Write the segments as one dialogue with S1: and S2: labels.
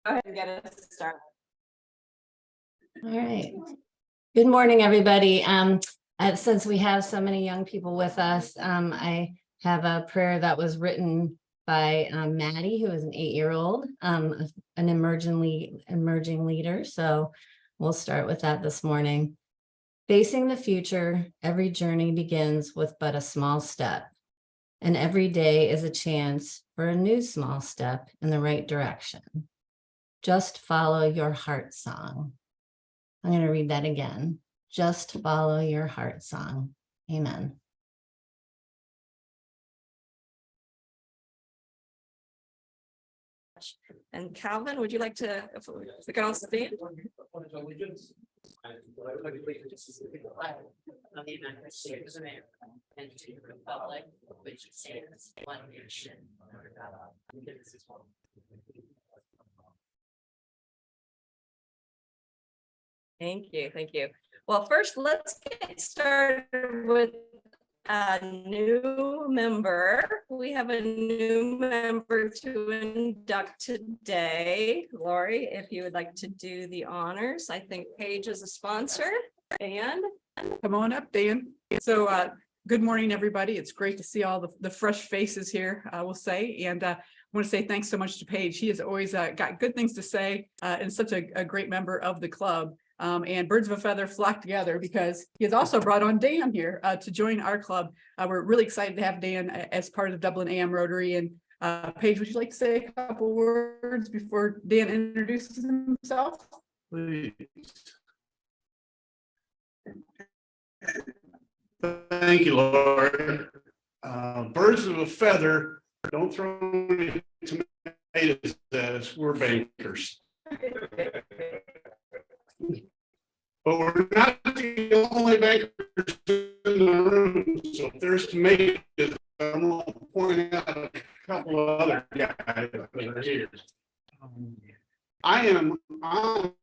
S1: ahead and get us started.
S2: All right. Good morning, everybody. Since we have so many young people with us, I have a prayer that was written by Maddie, who is an 8-year-old, an emerging leader. So we'll start with that this morning. Facing the future, every journey begins with but a small step, and every day is a chance for a new small step in the right direction. Just follow your heart song. I'm going to read that again. Just follow your heart song. Amen.
S1: And Calvin, would you like to, if we can all stand?
S3: Of the United States of America and to the republic which stands one nation under God, indivisible.
S1: Thank you. Thank you. Well, first, let's get started with a new member. We have a new member to induct today. Lori, if you would like to do the honors. I think Paige is a sponsor. And
S4: come on up, Dan. So good morning, everybody. It's great to see all the fresh faces here, I will say. And I want to say thanks so much to Paige. He has always got good things to say and such a great member of the club. And birds of a feather flock together because he has also brought on Dan here to join our club. We're really excited to have Dan as part of Dublin AM Rotary. And Paige, would you like to say a couple words before Dan introduces himself?
S5: Please. Thank you, Lord. Birds of a feather, don't throw any tomatoes at us, we're bankers. But we're not the only bankers in the room, so if there's tomatoes, I'm going to point out a couple of other guys that are here. I am on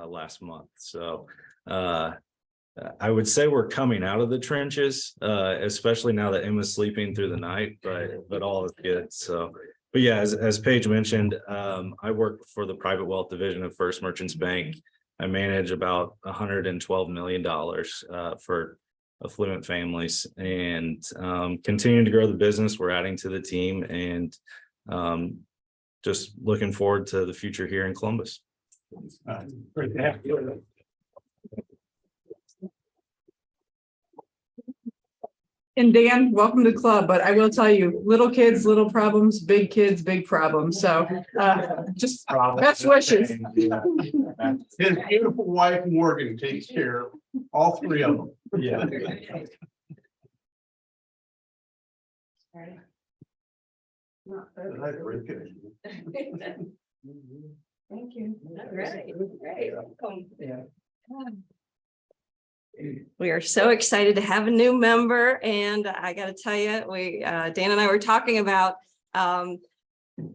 S6: last month. So I would say we're coming out of the trenches, especially now that Emma's sleeping through the night, but all is good. So, but yeah, as Paige mentioned, I work for the private wealth division of First Merchants Bank. I manage about $112 million for affluent families, and continuing to grow the business. We're adding to the team, and just looking forward to the future here in Columbus.
S5: Great to have you.
S4: And Dan, welcome to the club, but I will tell you, little kids, little problems, big kids, big problems. So just best wishes.
S5: His beautiful wife Morgan takes care of all three of them.
S6: Yeah.
S1: Thank you. All right, great. We are so excited to have a new member, and I got to tell you, Dan and I were talking about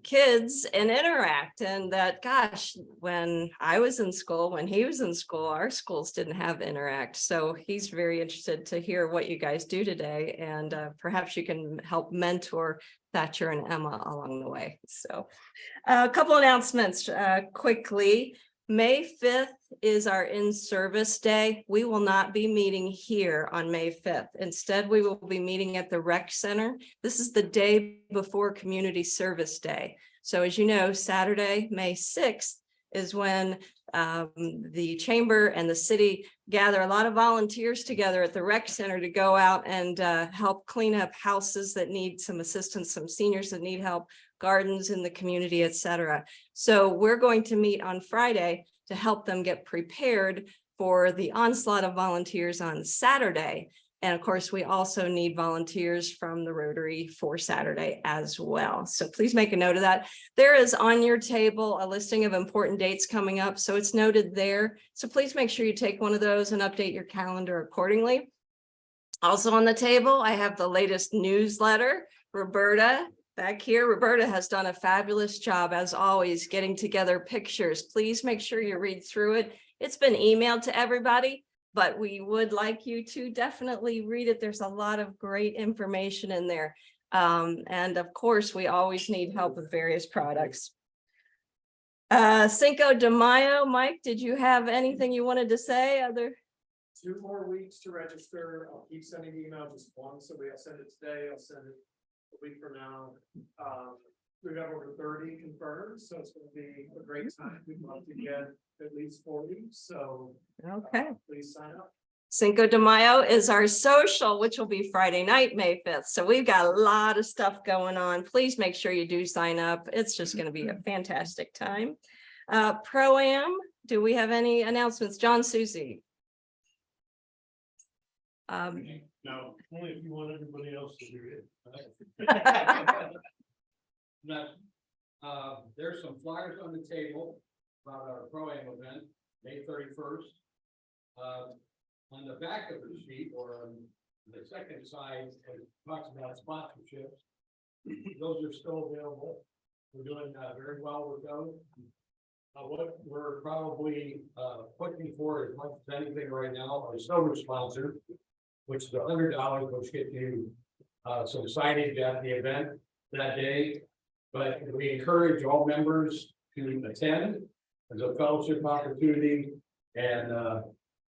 S1: kids and Interact, and that, gosh, when I was in school, when he was in school, our schools didn't have Interact. So he's very interested to hear what you guys do today, and perhaps you can help mentor Thatcher and Emma along the way. So a couple announcements quickly. May 5th is our in-service day. We will not be meeting here on May 5th. Instead, we will be meeting at the rec center. This is the day before Community Service Day. So as you know, Saturday, May 6th is when the chamber and the city gather a lot of volunteers together at the rec center to go out and help clean up houses that need some assistance, some seniors that need help, gardens in the community, etc. So we're going to meet on Friday to help them get prepared for the onslaught of volunteers on Saturday. And of course, we also need volunteers from the Rotary for Saturday as well. So please make a note of that. There is on your table a listing of important dates coming up. So it's noted there. So please make sure you take one of those and update your calendar accordingly. Also on the table, I have the latest newsletter. Roberta back here. Roberta has done a fabulous job, as always, getting together pictures. Please make sure you read through it. It's been emailed to everybody, but we would like you to definitely read it. There's a lot of great information in there. And of course, we always need help with various products. Cinco de Mayo, Mike, did you have anything you wanted to say?
S7: 2 more weeks to register. I'll keep sending emails just once. So I'll send it today. I'll send it a week from now. We've got over 30 confirmed, so it's going to be a great time. We'd love to get at least 40. So
S1: Okay.
S7: Please sign up.
S1: Cinco de Mayo is our social, which will be Friday night, May 5th. So we've got a lot of stuff going on. Please make sure you do sign up. It's just going to be a fantastic time. Pro-Am, do we have any announcements? John Susie.
S5: No, only if you want everybody else to do it.
S7: There's some flyers on the table about our Pro-Am event, May 31st. On the back of the sheet, or on the second side, it talks about sponsorships. Those are still available. We're doing very well with those. What we're probably pushing for as much as anything right now are silver sponsors, which is $100, which get you some signage at the event that day. But we encourage all members to attend as a fellowship opportunity, and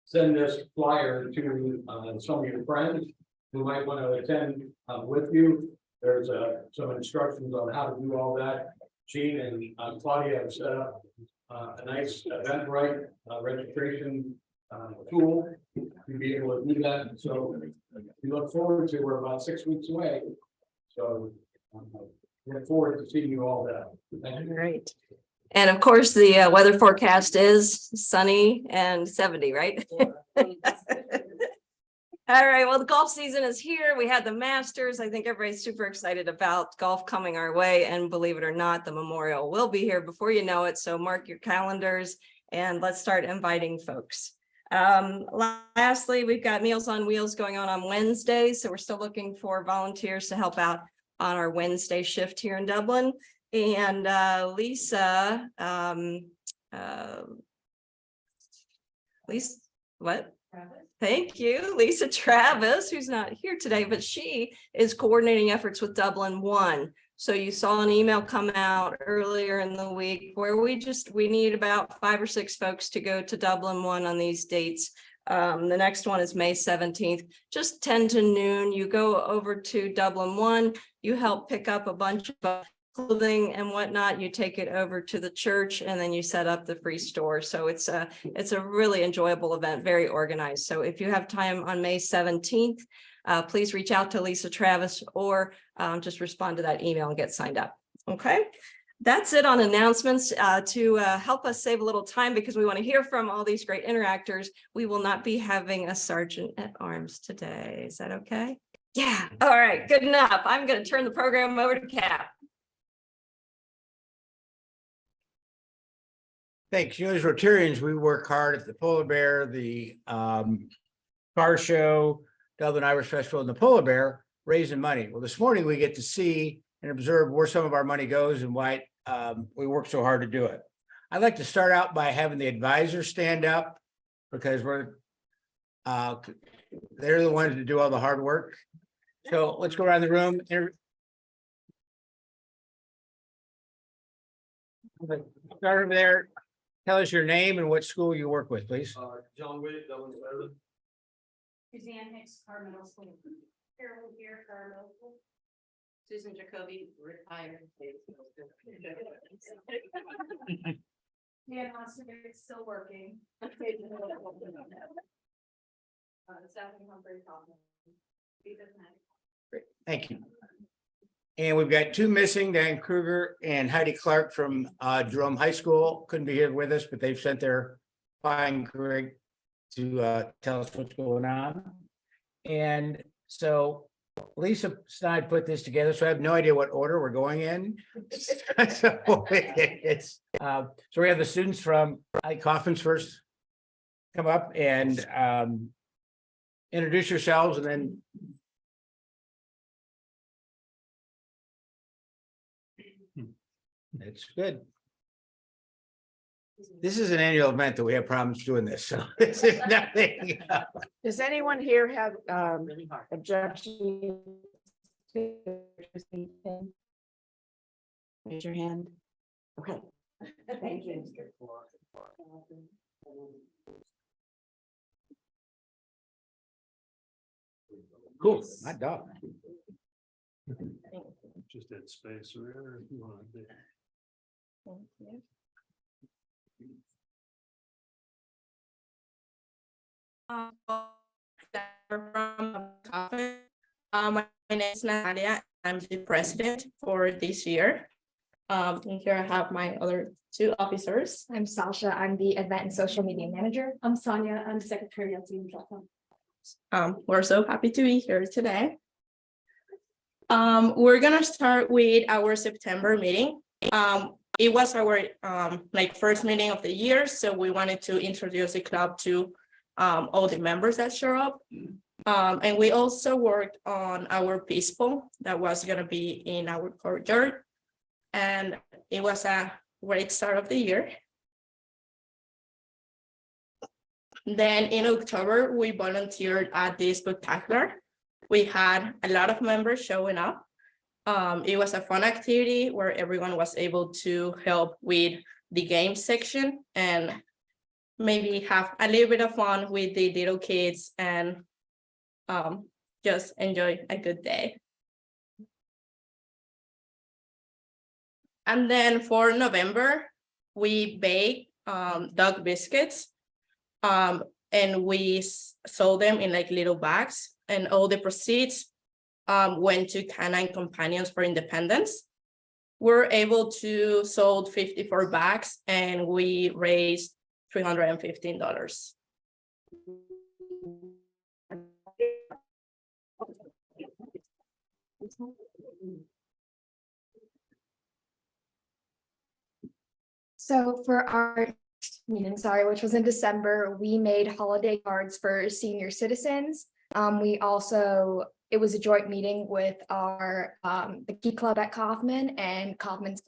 S7: send this flyer to some of your friends who might want to attend with you. There's some instructions on how to do all that. Gene and Claudia have set up a nice Eventbrite registration tool to be able to do that. So we look forward to, we're about 6 weeks away. So look forward to seeing you all there. Thank you.
S1: Great. And of course, the weather forecast is sunny and 70, right? All right, well, the golf season is here. We had the Masters. I think everybody's super excited about golf coming our way. And believe it or not, the Memorial will be here before you know it. So mark your calendars and let's start inviting folks. Lastly, we've got Meals on Wheels going on Wednesday. So we're still looking for volunteers to help out on our Wednesday shift here in Dublin. And Lisa, what? Thank you, Lisa Travis, who's not here today, but she is coordinating efforts with Dublin One. So you saw an email come out earlier in the week where we need about 5 or 6 folks to go to Dublin 1 on these dates. The next one is May 17th, just 10 to noon. You go over to Dublin 1, you help pick up a bunch of clothing and whatnot. You take it over to the church and then you set up the free store. So it's a really enjoyable event, very organized. So if you have time on May 17th, please reach out to Lisa Travis or just respond to that email and get signed up. Okay. That's it on announcements. To help us save a little time, because we want to hear from all these great interactors, we will not be having a sergeant at arms today. Is that okay? Yeah. All right. Good enough. I'm going to turn the program over to Cap.
S8: Thanks. You know, as Rotarians, we work hard at the Polar Bear, the car show, Dublin Irish Festival, and the Polar Bear, raising money. Well, this morning we get to see and observe where some of our money goes and why we work so hard to do it. I'd like to start out by having the advisors stand up, because they're the ones that do all the hard work. So let's go around the room. Start over there. Tell us your name and what school you work with, please.
S7: John Witt, Dublin.
S3: Suzanne Hicks, Carmel School. Carol here, Carmel School. Susan Jacoby, retired. Dan Osterberg, still working. Stephanie Humphrey,
S8: Thank you. And we've got 2 missing, Dan Kruger and Heidi Clark from Jerome High School. Couldn't be here with us, but they've sent their fine crew to tell us what's going on. And so Lisa Snide put this together, so I have no idea what order we're going in. So we have the students from Kaufman's first come up and introduce yourselves, and then that's good. This is an annual event that we have problems doing this, so this is nothing.
S9: Does anyone here have objection? Raise your hand. Okay. Thank you.
S8: Cool, my dog.
S5: Just that space or if you want to.
S10: My name is Nadia. I'm the president for this year. And here I have my other 2 officers.
S11: I'm Sasha. I'm the event and social media manager. I'm Sonia. I'm the secretary of team.
S10: We're so happy to be here today. We're gonna start with our September meeting. It was our first meeting of the year, so we wanted to introduce the club to all the members that show up. And we also worked on our peace pool that was gonna be in our courtyard. And it was a great start of the year. Then in October, we volunteered at this spectacular. We had a lot of members showing up. It was a fun activity where everyone was able to help with the game section and maybe have a little bit of fun with the little kids and just enjoy a good day. And then for November, we baked dog biscuits and we sold them in little bags, and all the proceeds went to Canine Companions for Independence. We're able to sold 54 bags and we raised $315.
S11: So for our meeting, which was in December, we made holiday cards for senior citizens. It was a joint meeting with our the Key Club at Kaufman and Kaufman's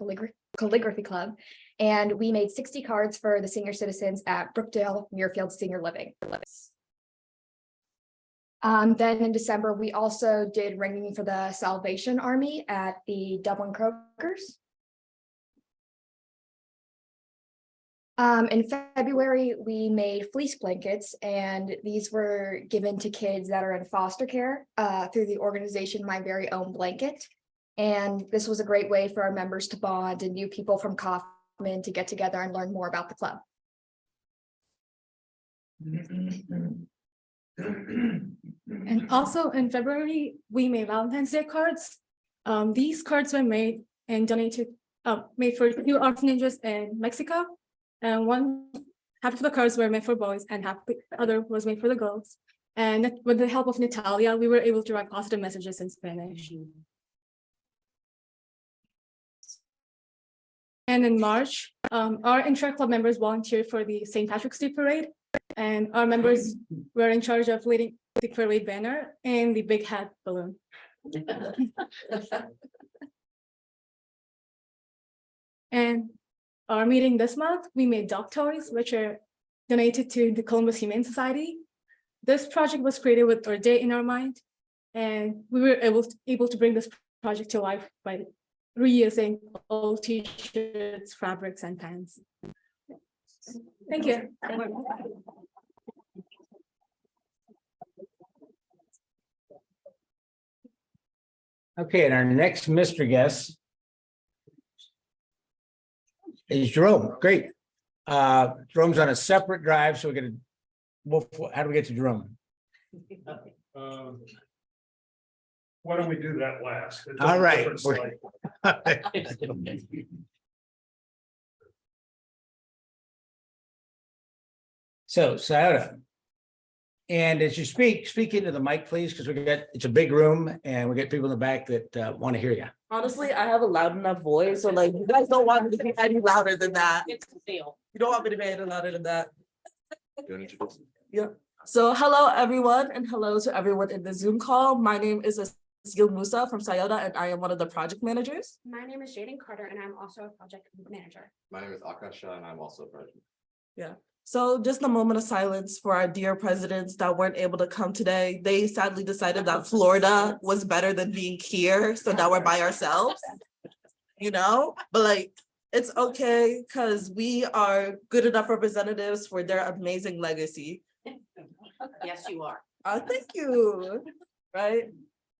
S11: Calligraphy Club. And we made 60 cards for the senior citizens at Brookdale Muirfield Senior Living. Then in December, we also did ringing for the Salvation Army at the Dublin Krokers. In February, we made fleece blankets, and these were given to kids that are in foster care through the organization My Very Own Blanket. And this was a great way for our members to bond and new people from Kaufman to get together and learn more about the club.
S12: And also in February, we made Valentine's Day cards. These cards were made and donated, made for 2 orphanages in Mexico. And half of the cards were made for boys and half the other was made for the girls. And with the help of Natalia, we were able to write positive messages in Spanish. And in March, our intra-club members volunteered for the St. Patrick's Day Parade. And our members were in charge of leading the parade banner and the big hat balloon. And our meeting this month, we made dog toys, which are donated to the Columbus Humane Society. This project was created with our day in our mind, and we were able to bring this project to life by reusing old t-shirts, fabrics, and pants. Thank you.
S8: Okay, and our next mystery guest is Jerome. Great. Jerome's on a separate drive, so we're gonna, how do we get to Jerome?
S5: Why don't we do that last? It's a
S8: All right.
S5: different slide.
S8: So, Sayada. And as you speak into the mic, please, because it's a big room and we get people in the back that want to hear you.
S13: Honestly, I have a loud enough voice, so like you guys don't want me to be any louder than that.
S3: It's a deal.
S13: You don't want me to be any louder than that. Yeah. So hello everyone, and hello to everyone in the Zoom call. My name is Asgil Musa from Sayada, and I am one of the project managers.
S14: My name is Jaden Carter, and I'm also a project manager.
S15: My name is Akash Shah, and I'm also a project.
S13: Yeah. So just a moment of silence for our dear presidents that weren't able to come today. They sadly decided that Florida was better than being here, so now we're by ourselves. You know, but like it's okay because we are good enough representatives for their amazing legacy.
S3: Yes, you are.
S13: Thank you. Right.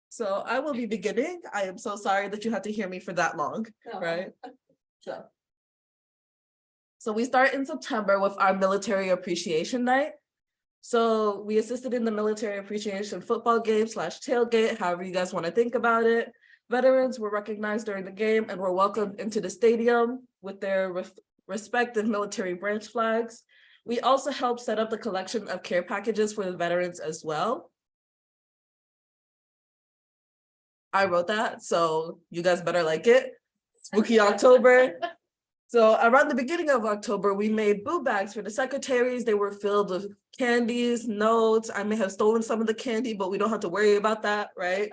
S13: So I will be beginning. I am so sorry that you had to hear me for that long. Right. So we start in September with our military appreciation night. So we assisted in the military appreciation football game / tailgate, however you guys want to think about it. Veterans were recognized during the game and were welcomed into the stadium with their respective military branch flags. We also helped set up the collection of care packages for the veterans as well. I wrote that, so you guys better like it. Spooky October. So around the beginning of October, we made boo bags for the secretaries. They were filled with candies, notes. I may have stolen some of the candy, but we don't have to worry about that, right?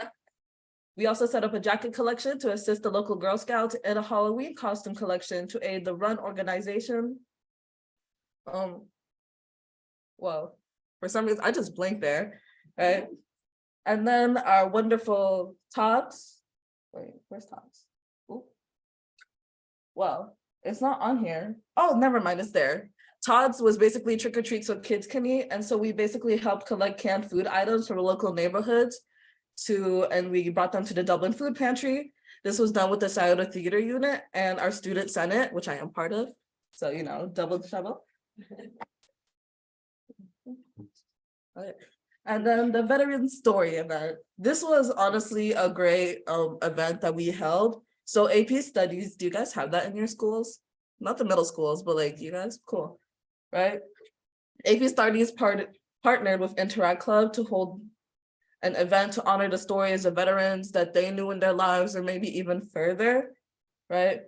S13: We also set up a jacket collection to assist the local Girl Scouts and a Halloween costume collection to aid the run organization. Well, for some reason, I just blanked there, right? And then our wonderful Tots. Wait, where's Tots? Ooh. Well, it's not on here. Oh, never mind, it's there. Todd's was basically trick or treats what kids can eat. And so we basically helped collect canned food items from local neighborhoods and we brought them to the Dublin Food Pantry. This was done with the Scioto Theater Unit and our Student Senate, which I am part of. So, you know, double shovel. And then the Veteran Story event. This was honestly a great event that we held. So AP Studies, do you guys have that in your schools? Not the middle schools, but like you guys, cool, right? AP Studies partnered with Interact Club to hold an event to honor the stories of veterans that they knew in their lives or maybe even further, right?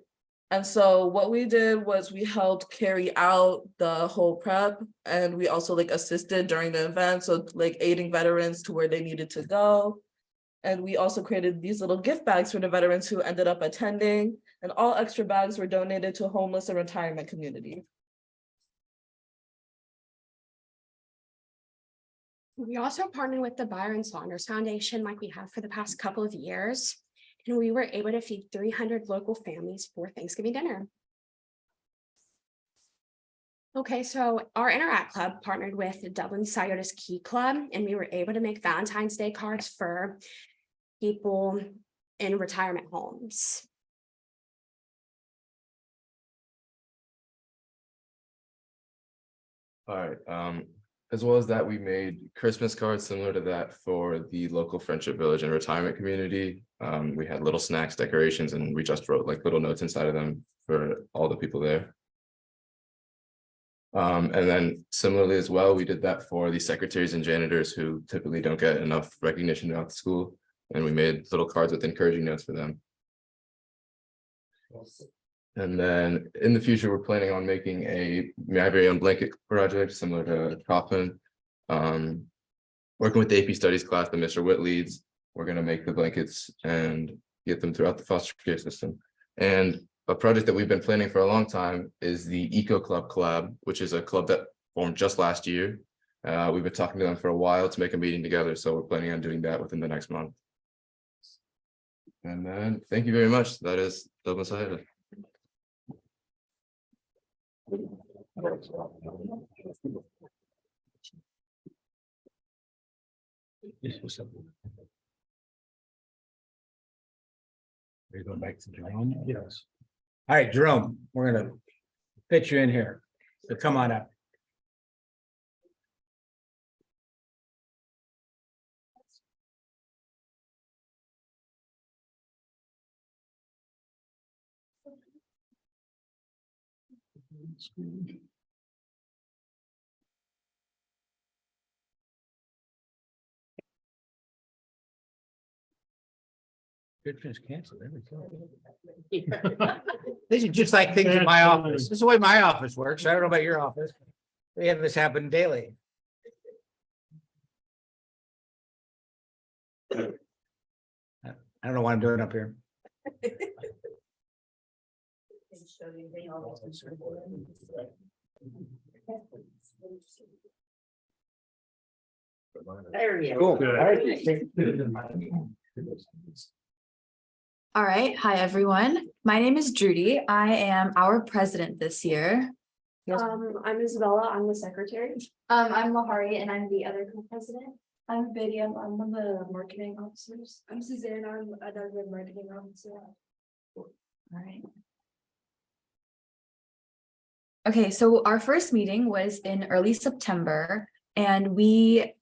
S13: And so what we did was we helped carry out the whole prep, and we also like assisted during the event. So like aiding veterans to where they needed to go. And we also created these little gift bags for the veterans who ended up attending, and all extra bags were donated to homeless and retirement community.
S14: We also partnered with the Byron Saunders Foundation like we have for the past couple of years. And we were able to feed 300 local families for Thanksgiving dinner. Okay, so our Interact Club partnered with the Dublin Sciotos Key Club, and we were able to make Valentine's Day cards for people in retirement homes.
S15: All right, as well as that, we made Christmas cards similar to that for the local Friendship Village and retirement community. We had little snacks, decorations, and we just wrote like little notes inside of them for all the people there. And then similarly as well, we did that for the secretaries and janitors who typically don't get enough recognition throughout the school. And we made little cards with encouraging notes for them. And then in the future, we're planning on making my very own blanket project similar to Kaufman. Working with the AP Studies class that Mr. Witt leads, we're going to make the blankets and get them throughout the foster care system. And a project that we've been planning for a long time is the Eco Club Collab, which is a club that formed just last year. We've been talking to them for a while to make a meeting together, so we're planning on doing that within the next month. And then, thank you very much. That is Dublin Sciotos.
S8: You're going back to Jerome? Yes. All right, Jerome, we're gonna fit you in here. So come on up. Good things canceled. This is just like things in my office. This is the way my office works. I don't know about your office. We have this happen daily. I don't know what I'm doing up here.
S10: There we
S8: Cool.
S10: go.
S8: All right.
S16: All right. Hi, everyone. My name is Drudy. I am our president this year.
S14: I'm Isabella, I'm the secretary.
S11: I'm Lahari and I'm the other co-president. I'm Biddy, I'm one of the marketing officers. I'm Suzanne, I'm another marketing officer.
S16: All right. Okay, so our first meeting was in early September, and we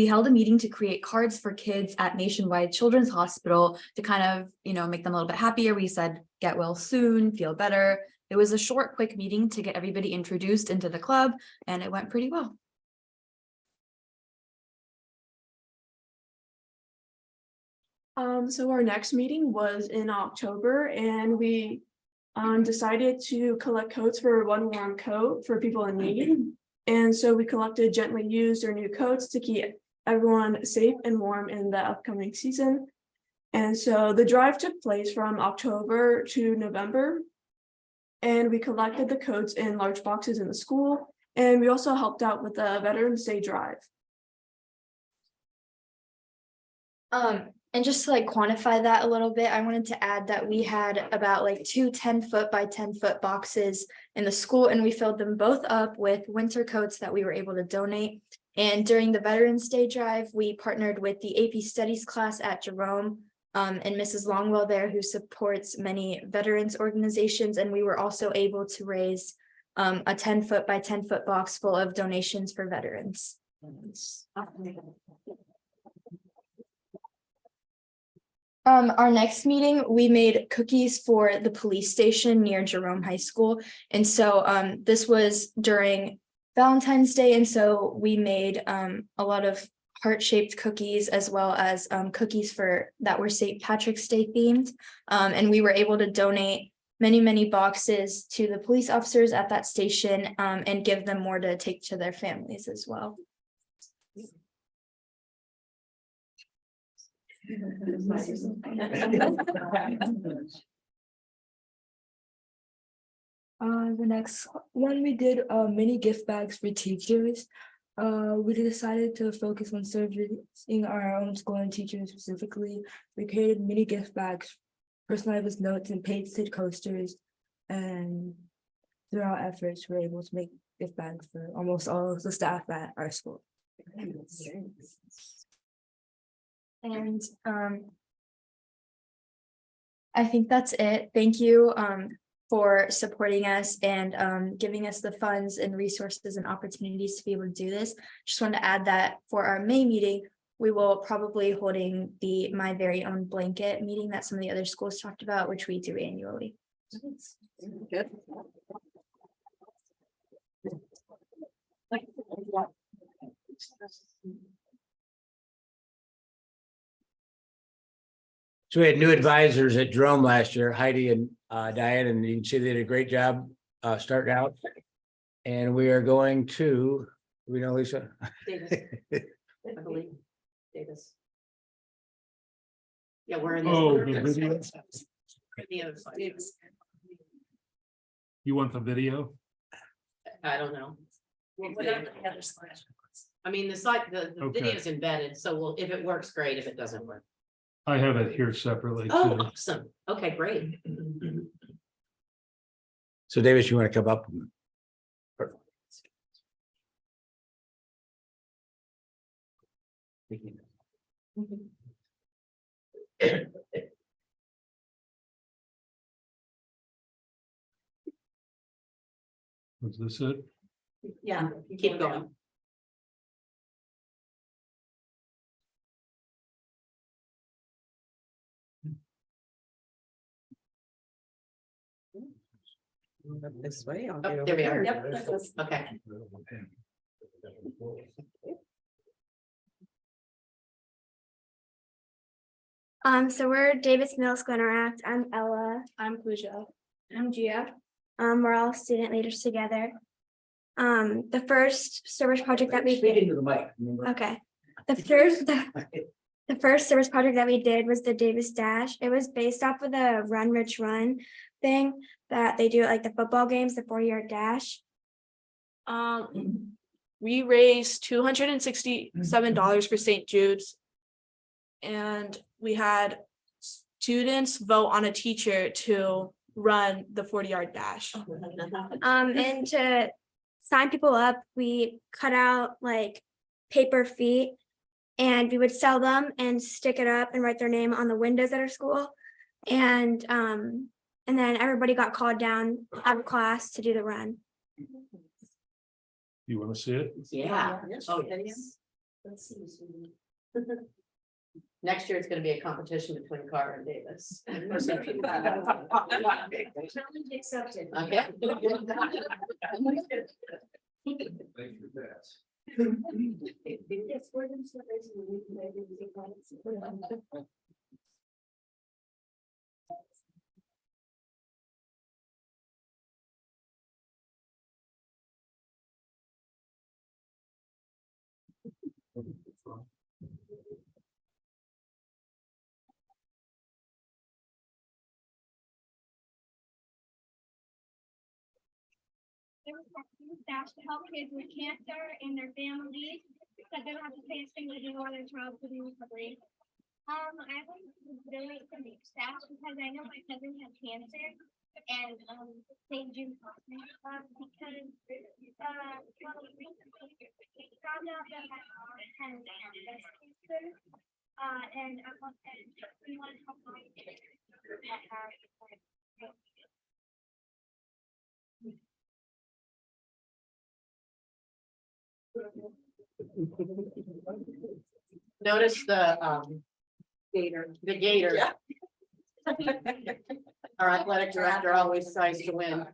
S16: held a meeting to create cards for kids at Nationwide Children's Hospital to kind of, make them a little bit happier. We said, get well soon, feel better. It was a short, quick meeting to get everybody introduced into the club, and it went pretty well.
S12: So our next meeting was in October, and we decided to collect coats for one warm coat for people in need. And so we collected gently used or new coats to keep everyone safe and warm in the upcoming season. And so the drive took place from October to November. And we collected the coats in large boxes in the school. And we also helped out with the Veterans Day drive.
S11: And just to quantify that a little bit, I wanted to add that we had about 2 10-foot by 10-foot boxes in the school, and we filled them both up with winter coats that we were able to donate. And during the Veterans Day drive, we partnered with the AP Studies class at Jerome and Mrs. Longwell there, who supports many veterans organizations. And we were also able to raise a 10-foot by 10-foot box full of donations for veterans. Our next meeting, we made cookies for the police station near Jerome High School. And so this was during Valentine's Day. And so we made a lot of heart-shaped cookies, as well as cookies that were St. Patrick's Day themed. And we were able to donate many boxes to the police officers at that station and give them more to take to their families as well.
S17: The next one we did mini gift bags for teachers.
S12: We decided to focus on servicing our own school and teachers specifically. We created mini gift bags, personalized with notes and painted coasters. And through our efforts, we were able to make gift bags for almost all of the staff at our school.
S11: And I think that's it. Thank you for supporting us and giving us the funds and resources and opportunities to be able to do this. Just want to add that for our May meeting, we will probably holding the My Very Own Blanket meeting that some of the other schools talked about, which we do annually.
S9: Good.
S8: So we had new advisors at Jerome last year, Heidi and Diane, and you can see they did a great job starting out. And we are going to, we know Lisa?
S3: Davis. I believe. Davis. Yeah, we're in.
S5: Oh,
S3: this-
S5: the video?
S3: The other side.
S5: You want the video?
S3: I don't know. We'll put it on the other slide. I mean, the site, the
S5: Okay.
S3: video is embedded, so we'll, if it works, great. If it doesn't work.
S5: I have it here separately
S3: Oh,
S5: too.
S3: awesome. Okay, great.
S8: So Davis, you want to come up?
S5: Was this it?
S3: Yeah, keep going.
S9: This way.
S3: Oh, there we are. Yep, that's us. Okay.
S11: So we're Davis Middle School Interact. I'm Ella.
S12: I'm Pooja.
S11: I'm Gia. We're all student leaders together. The first service project that we
S8: Speak
S11: did.
S8: into the mic. remember?
S11: Okay. The first service project that we did was the Davis Dash. It was based off of the Run Rich Run thing that they do at like the football games, the 40-yard dash.
S10: We raised $267 for St. Jude's. And we had students vote on a teacher to run the 40-yard dash.
S11: And to sign people up, we cut out like paper feet and we would sell them and stick it up and write their name on the windows at our school. And then everybody got called down out of class to do the run.
S5: You want to see it?
S3: Yeah. Oh, yes. Let's see. Next year, it's gonna be a competition between Carter and Davis.
S9: Accepted.
S3: Okay.
S9: Yes, we're gonna start raising the maybe.
S11: Dash to help kids with cancer and their families that don't have to pay a single thing while their child is in recovery. I would donate some stash because I know my cousin had cancer and St. Jude's because well, we found out that my mom has breast cancer and we want to help my kids that have
S3: Notice the gator, the gator. Our athletic director always tries to win.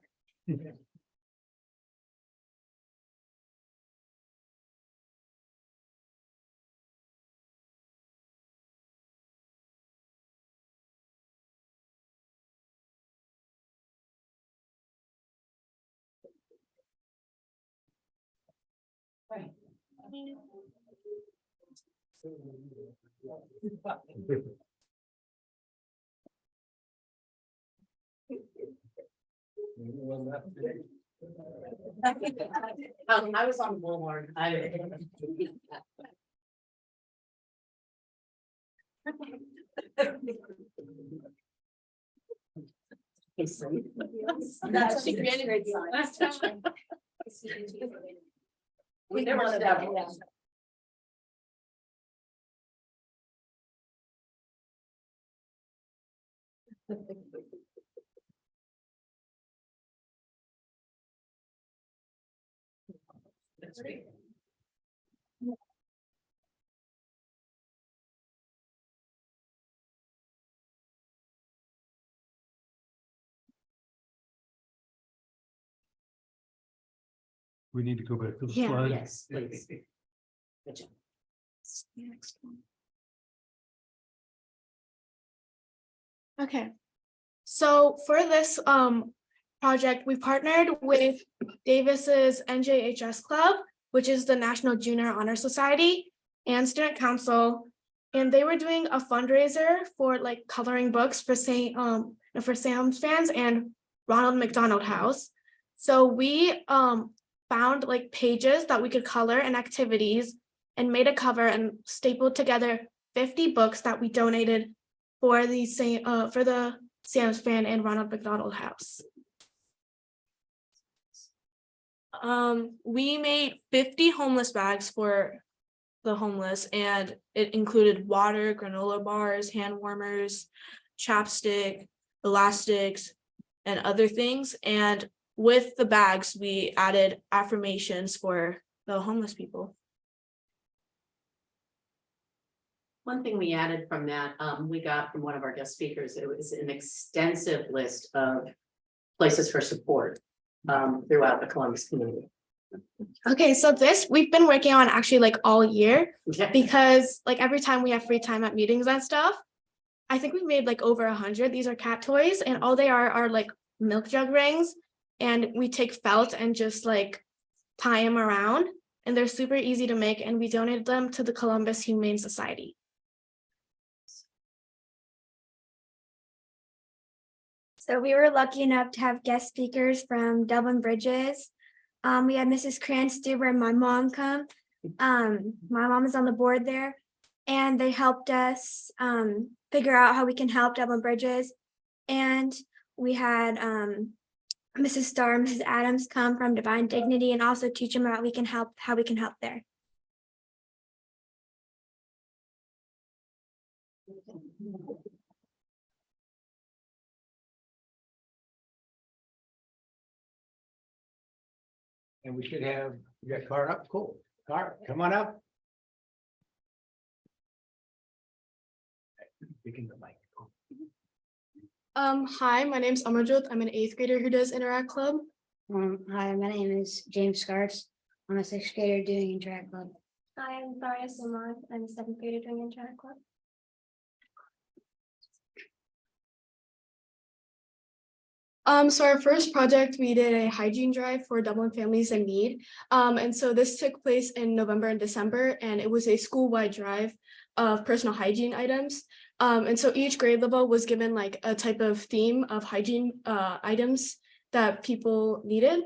S3: I was on Bullhorn.
S10: That's a great sign.
S3: We never said that. That's great.
S7: We need to go back to the
S14: Yeah.
S7: slide.
S3: Yes, please. Good job.
S14: Next one. Okay. So for this project, we partnered with Davis's NJHS Club, which is the National Junior Honor Society, and Student Council. And they were doing a fundraiser for like coloring books for Sam's fans and Ronald McDonald House. So we found like pages that we could color and activities and made a cover and stapled together 50 books that we donated for the Sam's Fan and Ronald McDonald House. We made 50 homeless bags for the homeless, and it included water, granola bars, hand warmers, chapstick, elastics, and other things. And with the bags, we added affirmations for the homeless people.
S3: One thing we added from that, we got from one of our guest speakers, it was an extensive list of places for support throughout the Columbus community.
S14: Okay, so this we've been working on actually like all year,
S3: Okay.
S14: because like every time we have free time at meetings and stuff, I think we've made like over 100. These are cat toys, and all they are like milk jug rings, and we take felt and just like tie them around, and they're super easy to make, and we donated them to the Columbus Humane Society.
S11: So we were lucky enough to have guest speakers from Dublin Bridges. We had Mrs. Cranstuber and my mom come. My mom is on the board there, and they helped us figure out how we can help Dublin Bridges. And we had Mrs. Starr and Mrs. Adams come from Divine Dignity and also teach them how we can help there.
S8: And we should have, you got Car up, cool, Car, come on up. Speaking the mic.
S14: Hi, my name's Amarjot. I'm an 8th grader who does Interact Club.
S9: Hi, my name is James Scarts. I'm a 6th grader doing Interact Club.
S11: Hi, I'm Daria Simon. I'm a 7th grader doing Interact Club.
S14: So our first project, we did a hygiene drive for Dublin families in need. And so this took place in November and December, and it was a school-wide drive of personal hygiene items. And so each grade level was given like a type of theme of hygiene items that people needed.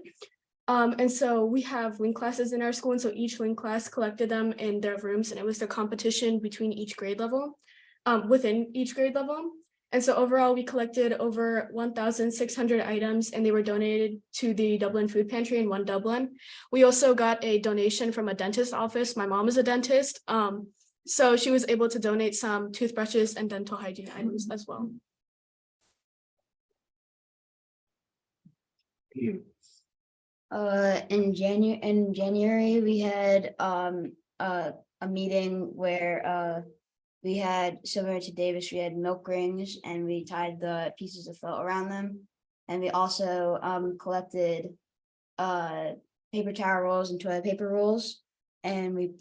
S14: And so we have wing classes in our school, and so each wing class collected them in their rooms, and it was the competition between each grade level, within each grade level. And so overall, we collected over 1,600 items, and they were donated to the Dublin Food Pantry in One Dublin. We also got a donation from a dentist office. My mom is a dentist, so she was able to donate some toothbrushes and dental hygiene items as well.
S9: In January, we had a meeting where we had, similar to Davis, we had milk rings and we tied the pieces of felt around them. And we also collected paper towel rolls and toilet paper rolls. And we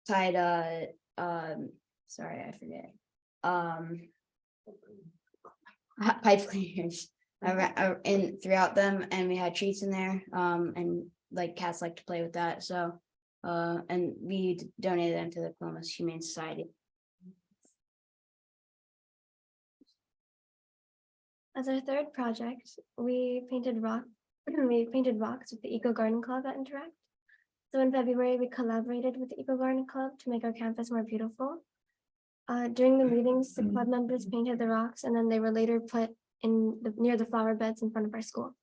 S9: tied sorry, I forget. Pipe cleaners in throughout them, and we had treats in there. And like cats like to play with that. So and we donated them to the Columbus Humane Society.
S11: As our third project, we painted rock We painted rocks with the Eco Garden Club at Interact. So in February, we collaborated with the Eco Garden Club to make our campus more beautiful. During the meetings, the club members painted the rocks and then they were later put near the flower beds in front of our school.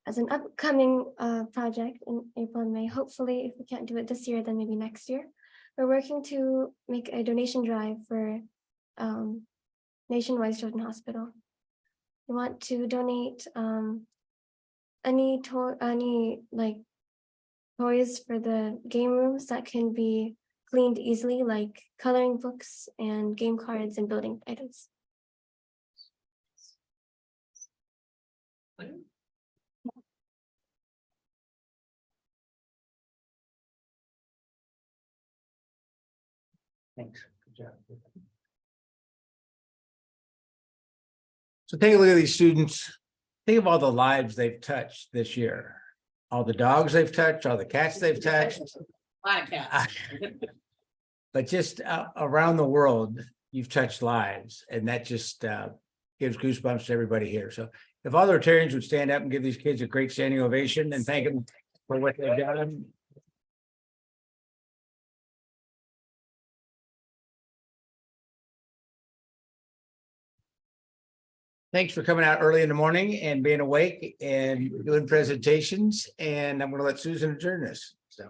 S11: As an upcoming project in April and May, hopefully if we can't do it this year, then maybe next year, we're working to make a donation drive for Nationwide Children's Hospital. We want to donate any toys for the game rooms that can be cleaned easily, like coloring books and game cards and building items.
S8: Thanks. Good job. So take a look at these students. Think of all the lives they've touched this year. All the dogs they've touched, all the cats they've touched.
S3: A lot of cats.
S8: But just around the world, you've touched lives, and that just gives goosebumps to everybody here. So if all the Rotarians would stand up and give these kids a great standing ovation and thank them for what they've done. Thanks for coming out early in the morning and being awake and doing presentations. And I'm going to let Susan adjourn this. So.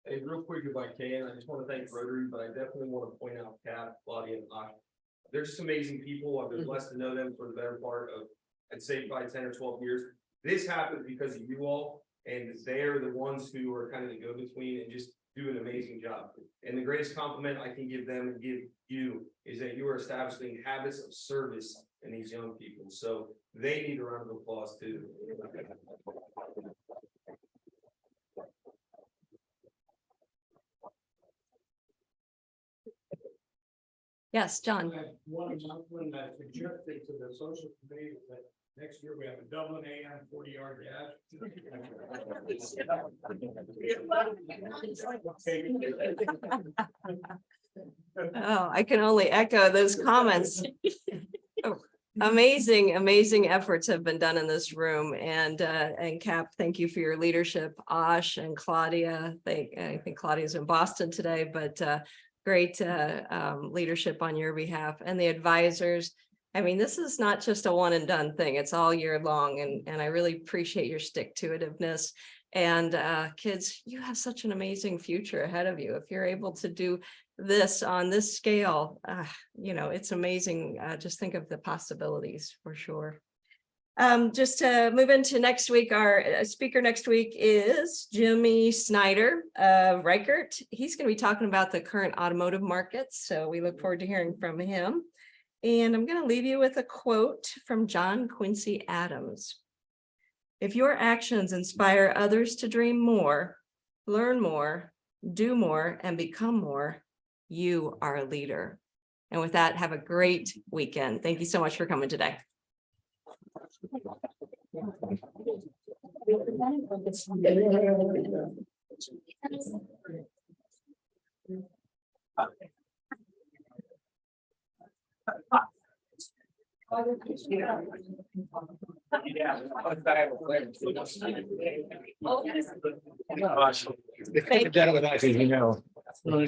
S7: Hey, real quick, if I can, I just want to thank Rotary, but I definitely want to point out Kat, Claudia, and I. They're just amazing people. I've been blessed to know them for the better part of, I'd say, probably 10 or 12 years. This happened because of you all, and they're the ones who are kind of the go-between and just do an amazing job. And the greatest compliment I can give them and give you is that you are establishing habits of service in these young people. So they need a round of applause too.
S1: Yes, John.
S7: One announcement that suggested to the social committee that next year we have a Dublin AM 40-yard dash.
S1: Oh, I can only echo those comments. Amazing efforts have been done in this room, and Cap, thank you for your leadership. Ash and Claudia, I think Claudia's in Boston today, but great leadership on your behalf, and the advisors. I mean, this is not just a one and done thing. It's all year long, and I really appreciate your stick-to-itiveness. And kids, you have such an amazing future ahead of you. If you're able to do this on this scale, you know, it's amazing. Just think of the possibilities for sure. Just to move into next week, our speaker next week is Jimmy Snyder of Reichert. He's going to be talking about the current automotive markets. So we look forward to hearing from him. And I'm going to leave you with a quote from John Quincy Adams. If your actions inspire others to dream more, learn more, do more, and become more, you are a leader. And with that, have a great weekend. Thank you so much for coming today.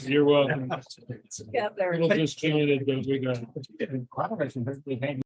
S5: You're welcome.
S1: Together.
S5: We'll just change it, but we got.